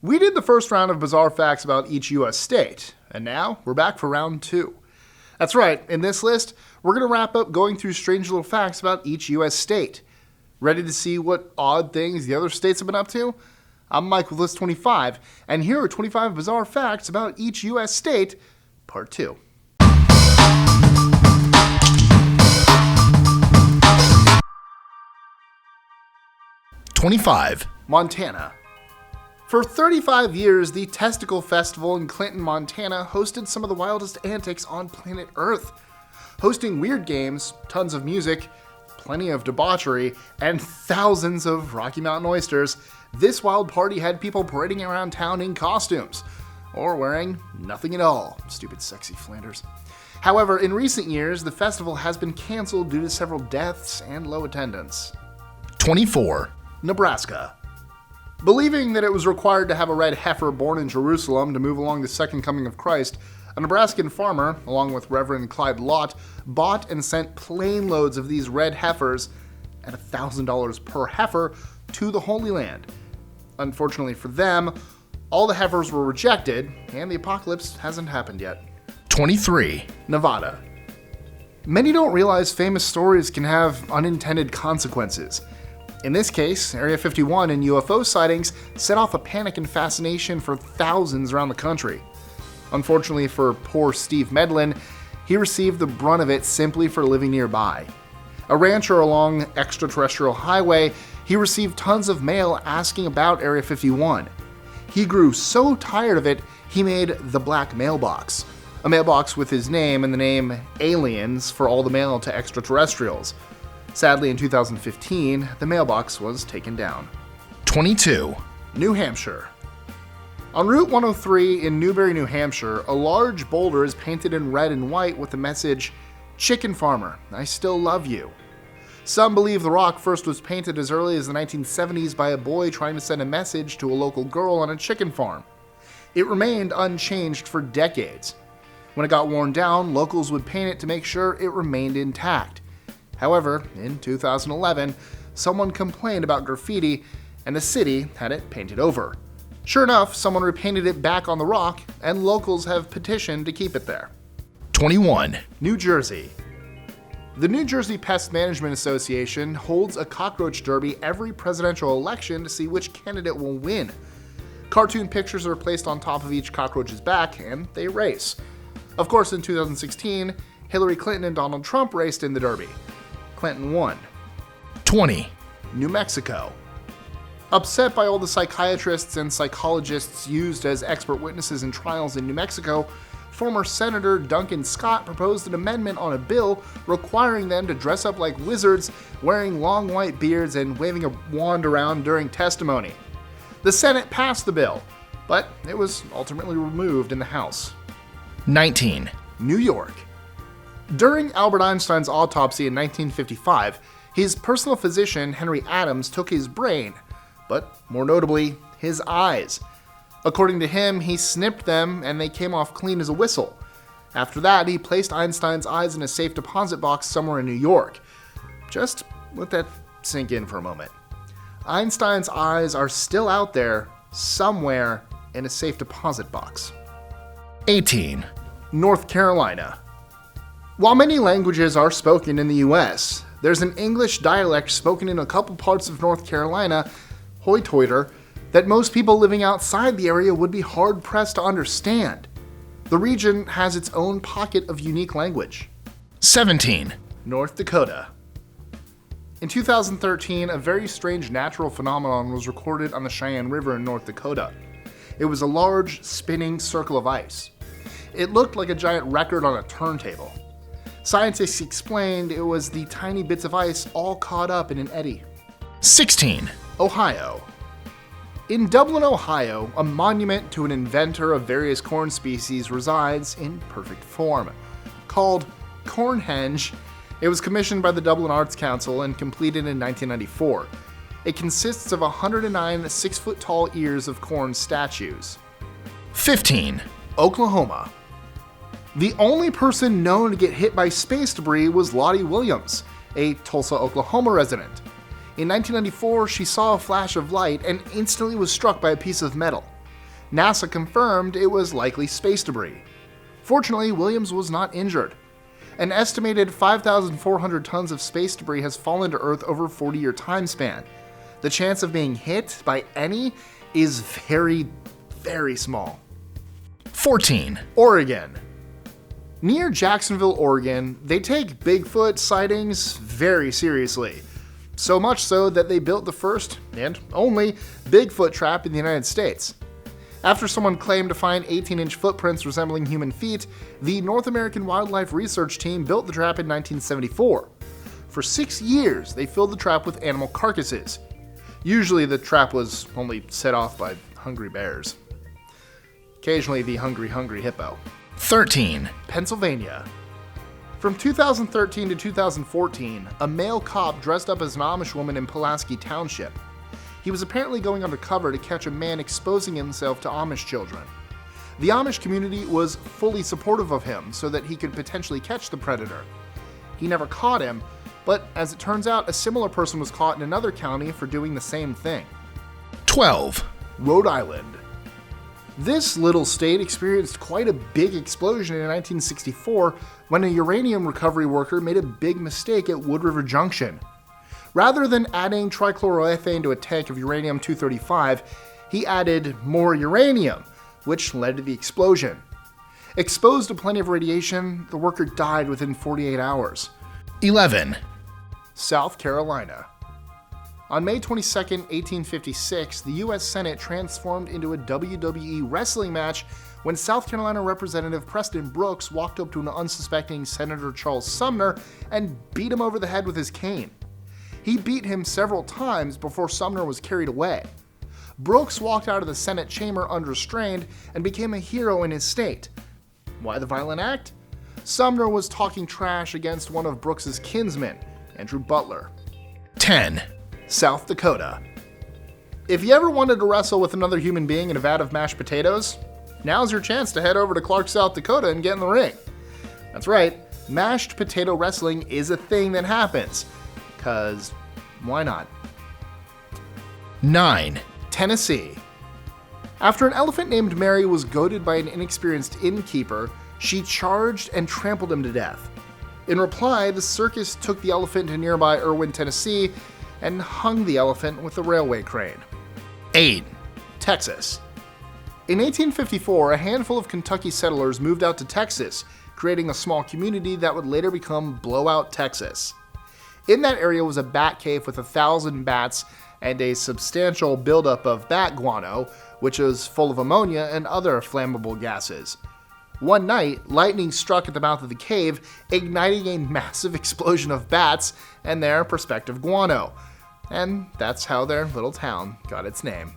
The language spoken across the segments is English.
We did the first round of bizarre facts about each U.S. state, and now we're back for round 2. That's right, in this list, we're going to wrap up going through strange little facts about each U.S. state. Ready to see what odd things the other states have been up to? I'm Mike with List 25, and here are 25 bizarre facts about each U.S. state, Part 2. Montana. For 35 years, the Testicle Festival in Clinton, Montana hosted some of the wildest antics on planet Earth. Hosting weird games, tons of music, plenty of debauchery, and thousands of Rocky Mountain Oysters, this wild party had people parading around town in costumes, or wearing nothing at all. Stupid sexy Flanders. However, in recent years, the festival has been canceled due to several deaths and low attendance. 24. Nebraska. Believing that it was required to have a red heifer born in Jerusalem to move along the second coming of Christ, a Nebraskan farmer, along with Reverend Clyde Lott, bought and sent plane loads of these red heifers at $1,000 per heifer to the Holy Land. Unfortunately for them, all the heifers were rejected, and the apocalypse hasn't happened yet. 23. Nevada. Many don't realize famous stories can have unintended consequences. In this case, Area 51 and UFO sightings set off a panic and fascination for thousands around the country. Unfortunately for poor Steve Medlin, he received the brunt of it simply for living nearby. A rancher along Extraterrestrial Highway, he received tons of mail asking about Area 51. He grew so tired of it, he made the Black Mailbox, a mailbox with his name and the name Aliens for all the mail to extraterrestrials. Sadly, in 2015, the mailbox was taken down. 22. New Hampshire. On Route 103 in Newberry, New Hampshire, a large boulder is painted in red and white with the message, "Chicken Farmer, I still love you." Some believe the rock first was painted as early as the 1970s by a boy trying to send a message to a local girl on a chicken farm. It remained unchanged for decades. When it got worn down, locals would paint it to make sure it remained intact. However, in 2011, someone complained about graffiti, and the city had it painted over. Sure enough, someone repainted it back on the rock, and locals have petitioned to keep it there. 21. New Jersey. The New Jersey Pest Management Association holds a cockroach derby every presidential election to see which candidate will win. Cartoon pictures are placed on top of each cockroach's back, and they race. Of course, in 2016, Hillary Clinton and Donald Trump raced in the derby. Clinton won. 20. New Mexico. Upset by all the psychiatrists and psychologists used as expert witnesses in trials in New Mexico, former Senator Duncan Scott proposed an amendment on a bill requiring them to dress up like wizards, wearing long white beards and waving a wand around during testimony. The Senate passed the bill, but it was ultimately removed in the House. 19. New York. During Albert Einstein's autopsy in 1955, his personal physician, Henry Adams, took his brain, but more notably, his eyes. According to him, he snipped them and they came off clean as a whistle. After that, he placed Einstein's eyes in a safe deposit box somewhere in New York. Just let that sink in for a moment. Einstein's eyes are still out there, somewhere in a safe deposit box. 18. North Carolina. While many languages are spoken in the U.S., there's an English dialect spoken in a couple parts of North Carolina, Hoytoiter, that most people living outside the area would be hard-pressed to understand. The region has its own pocket of unique language. 17. North Dakota. In 2013, a very strange natural phenomenon was recorded on the Cheyenne River in North Dakota. It was a large, spinning circle of ice. It looked like a giant record on a turntable. Scientists explained it was the tiny bits of ice all caught up in an eddy. 16. Ohio. In Dublin, Ohio, a monument to an inventor of various corn species resides in perfect form. Called Cornhenge, it was commissioned by the Dublin Arts Council and completed in 1994. It consists of 109 6-foot-tall ears of corn statues. 15. Oklahoma. The only person known to get hit by space debris was Lottie Williams, a Tulsa, Oklahoma resident. In 1994, she saw a flash of light and instantly was struck by a piece of metal. NASA confirmed it was likely space debris. Fortunately, Williams was not injured. An estimated 5,400 tons of space debris has fallen to Earth over a 40-year time span. The chance of being hit by any is very, very small. 14. Oregon. Near Jacksonville, Oregon, they take Bigfoot sightings very seriously. So much so that they built the first, and only, Bigfoot trap in the United States. After someone claimed to find 18-inch footprints resembling human feet, the North American Wildlife Research Team built the trap in 1974. For 6 years, they filled the trap with animal carcasses. Usually the trap was only set off by hungry bears. Occasionally the hungry hippo. 13. Pennsylvania. From 2013 to 2014, a male cop dressed up as an Amish woman in Pulaski Township. He was apparently going undercover to catch a man exposing himself to Amish children. The Amish community was fully supportive of him so that he could potentially catch the predator. He never caught him, but as it turns out, a similar person was caught in another county for doing the same thing. 12. Rhode Island. This little state experienced quite a big explosion in 1964 when a uranium recovery worker made a big mistake at Wood River Junction. Rather than adding trichloroethane to a tank of uranium-235, he added more uranium, which led to the explosion. Exposed to plenty of radiation, the worker died within 48 hours. 11. South Carolina. On May 22, 1856, the U.S. Senate transformed into a WWE wrestling match when South Carolina Representative Preston Brooks walked up to an unsuspecting Senator Charles Sumner and beat him over the head with his cane. He beat him several times before Sumner was carried away. Brooks walked out of the Senate chamber unrestrained and became a hero in his state. Why the violent act? Sumner was talking trash against one of Brooks's kinsmen, Andrew Butler. 10. South Dakota. If you ever wanted to wrestle with another human being in a vat of mashed potatoes, now's your chance to head over to Clark, South Dakota and get in the ring. That's right, mashed potato wrestling is a thing that happens. Because why not? 9. Tennessee. After an elephant named Mary was goaded by an inexperienced innkeeper, she charged and trampled him to death. In reply, the circus took the elephant to nearby Irwin, Tennessee, and hung the elephant with a railway crane. 8. Texas. In 1854, a handful of Kentucky settlers moved out to Texas, creating a small community that would later become Blowout, Texas. In that area was a bat cave with 1,000 bats and a substantial buildup of bat guano, which was full of ammonia and other flammable gases. One night, lightning struck at the mouth of the cave, igniting a massive explosion of bats and their prospective guano. And that's how their little town got its name.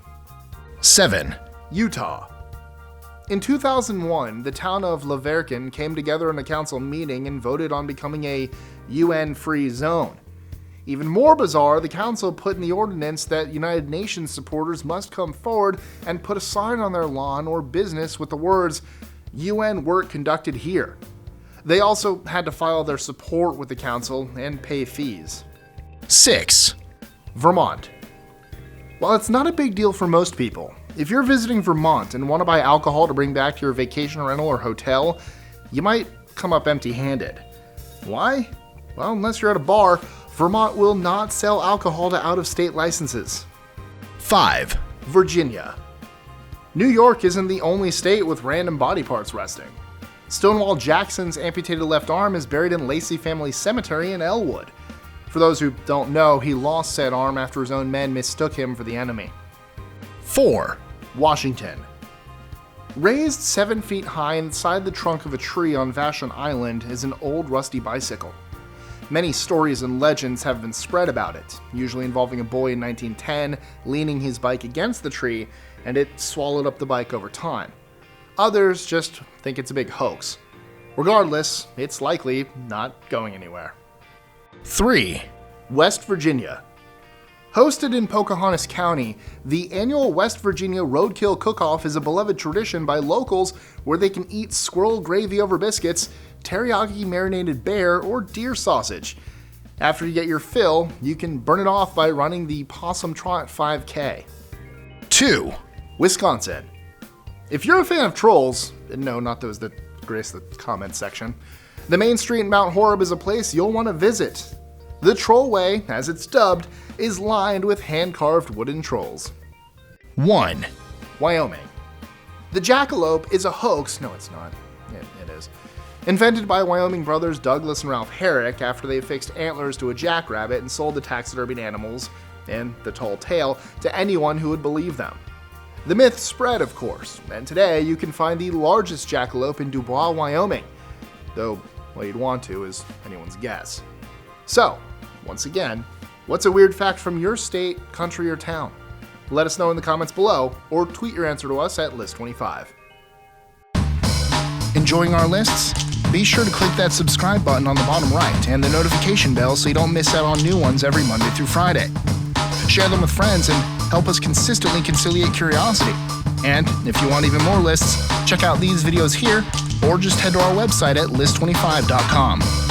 7. Utah. In 2001, the town of Laverkin came together in a council meeting and voted on becoming a UN-free zone. Even more bizarre, the council put in the ordinance that United Nations supporters must come forward and put a sign on their lawn or business with the words, "UN work conducted here." They also had to file their support with the council and pay fees. 6. Vermont. While it's not a big deal for most people, if you're visiting Vermont and want to buy alcohol to bring back to your vacation rental or hotel, you might come up empty-handed. Why? Well, unless you're at a bar, Vermont will not sell alcohol to out-of-state licenses. 5. Virginia. New York isn't the only state with random body parts resting. Stonewall Jackson's amputated left arm is buried in Lacey Family Cemetery in Elwood. For those who don't know, he lost said arm after his own men mistook him for the enemy. 4. Washington. Raised 7 feet high inside the trunk of a tree on Vashon Island is an old rusty bicycle. Many stories and legends have been spread about it, usually involving a boy in 1910 leaning his bike against the tree and it swallowed up the bike over time. Others just think it's a big hoax. Regardless, it's likely not going anywhere. 3. West Virginia. Hosted in Pocahontas County, the annual West Virginia Roadkill Cook-Off is a beloved tradition by locals where they can eat squirrel gravy over biscuits, teriyaki marinated bear, or deer sausage. After you get your fill, you can burn it off by running the Possum Trot 5K. 2. Wisconsin. If you're a fan of trolls, and no, not those that grace the comment section, the main street in Mount Horeb is a place you'll want to visit. The trollway, as it's dubbed, is lined with hand-carved wooden trolls. 1, Wyoming. The jackalope is a hoax. No, it's not. It is. Invented by Wyoming brothers Douglas and Ralph Herrick after they fixed antlers to a jackrabbit and sold the taxidermied animals and the tall tale to anyone who would believe them. The myth spread, of course, and today you can find the largest jackalope in Dubois, Wyoming, though what you'd want to is anyone's guess. So, once again, what's a weird fact from your state, country, or town? Let us know in the comments below, or tweet your answer to us at List25. Enjoying our lists? Be sure to click that subscribe button on the bottom right and the notification bell so you don't miss out on new ones every Monday through Friday. Share them with friends and help us consistently conciliate curiosity. And if you want even more lists, check out these videos here or just head to our website at list25.com.